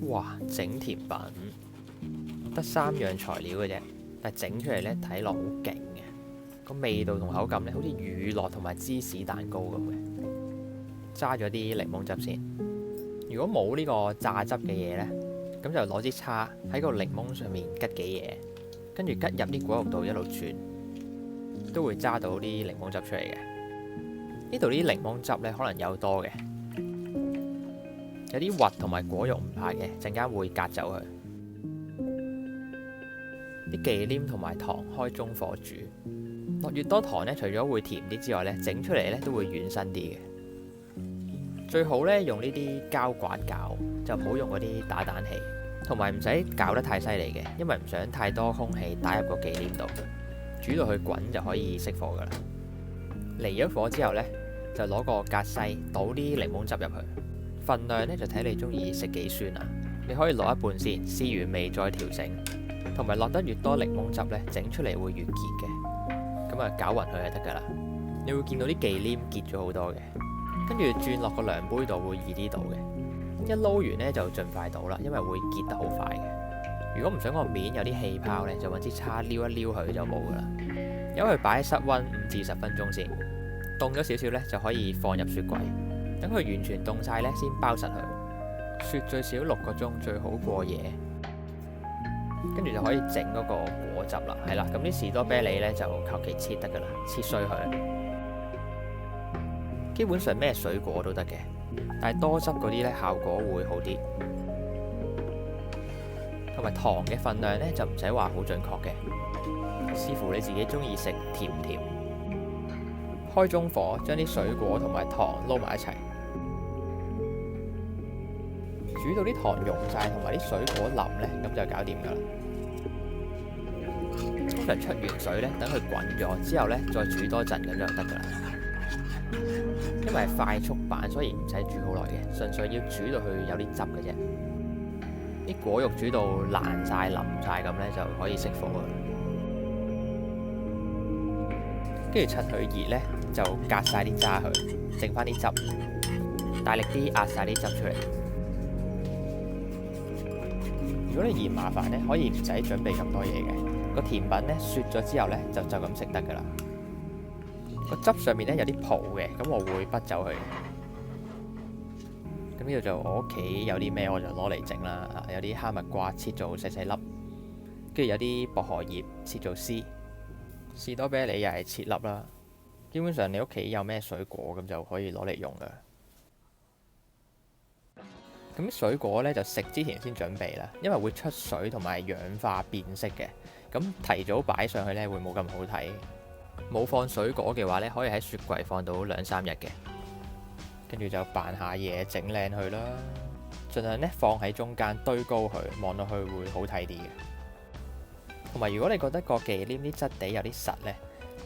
哇！整甜品得3樣材料嘅啫，但係整出嚟呢，睇落好勁嘅，個味道同口感呢，好似乳酪同埋芝士蛋糕咁嘅。揸咗啲檸檬汁先。如果冇呢個榨汁嘅嘢呢，咁就攞支叉喺個檸檬上面吉幾嘢，跟住吉入啲果肉度一路轉，都會揸到啲檸檬汁出嚟嘅。呢度啲檸檬汁呢，可能有多嘅，有啲核同埋果肉唔怕嘅，陣間會隔走佢。啲忌廉同埋糖開中火煮，落越多糖呢，除咗會甜啲之外呢，整出嚟呢都會軟身啲嘅。最好呢，用呢啲膠刮攪，就唔好用嗰啲打蛋器，同埋唔使攪得太犀利嘅，因為唔想太多空氣打入個忌廉度。煮到佢滾就可以熄火噶啦。離咗火之後呢，就攞個格西倒啲檸檬汁入去，份量呢，就睇你中意食幾酸啊。你可以落一半先，試完味再調整。同埋落得越多檸檬汁呢，整出嚟會越結嘅。咁啊，攪勻佢就得噶啦。你會見到啲忌廉結咗好多嘅。跟住轉落個量杯度會易啲倒嘅。一撈完呢，就盡快倒啦，因為會結得好快嘅。如果唔想個面有啲氣泡呢，就揾支叉撩一撩佢就冇噶啦。由佢擺喺室溫5至10分鐘先，凍咗少少呢，就可以放入雪櫃，等佢完全凍晒呢，先包實佢。雪最少6個鐘，最好過夜。跟住就可以整嗰個果汁啦，係啦。咁啲士多啤梨呢，就求其切得噶啦，切碎佢。基本上咩水果都得嘅，但係多汁嗰啲呢，效果會好啲。同埋糖嘅份量呢，就唔使話好準確嘅，視乎你自己中意食甜唔甜。開中火，將啲水果同埋糖撈埋一齊，煮到啲糖溶晒同埋啲水果腍呢，咁就搞掂噶啦。通常出完水呢，等佢滾咗之後呢，再煮多陣咁就得噶啦。因為係快速版，所以唔使煮好耐嘅，純粹要煮到佢有啲汁嘅啫。啲果肉煮到爛晒、腍晒咁呢，就可以熄火啦。跟住趁佢熱呢，就隔晒啲渣佢，剩翻啲汁，大力啲壓晒啲汁出嚟。如果你嫌麻煩呢，可以唔使準備咁多嘢嘅。個甜品呢，雪咗之後呢，就咁食得噶啦。個汁上面呢，有啲泡嘅，咁我會剝走佢。咁呢度就我屋企有啲咩我就攞嚟整啦。有啲哈密瓜切做細細粒，跟住有啲薄荷葉切做絲，士多啤梨又係切粒啦。基本上你屋企有咩水果咁就可以攞嚟用噶。咁水果呢，就食之前先準備啦，因為會出水同埋氧化變色嘅。咁提早擺上去呢，會冇咁好睇。冇放水果嘅話呢，可以喺雪櫃放到2-3日嘅。跟住就扮下嘢整靚佢啦，盡量呢放喺中間堆高佢，望落去會好睇啲嘅。同埋如果你覺得個忌廉啲質地有啲實呢，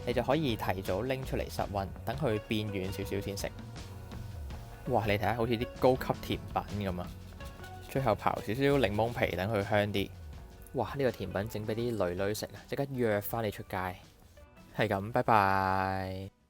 你就可以提早拎出嚟室溫，等佢變軟少少先食。哇！你睇下好似啲高級甜品咁啊！最後刨少少檸檬皮，等佢香啲。哇！呢個甜品整俾啲女女食啊，即刻約返你出街。係咁，拜拜。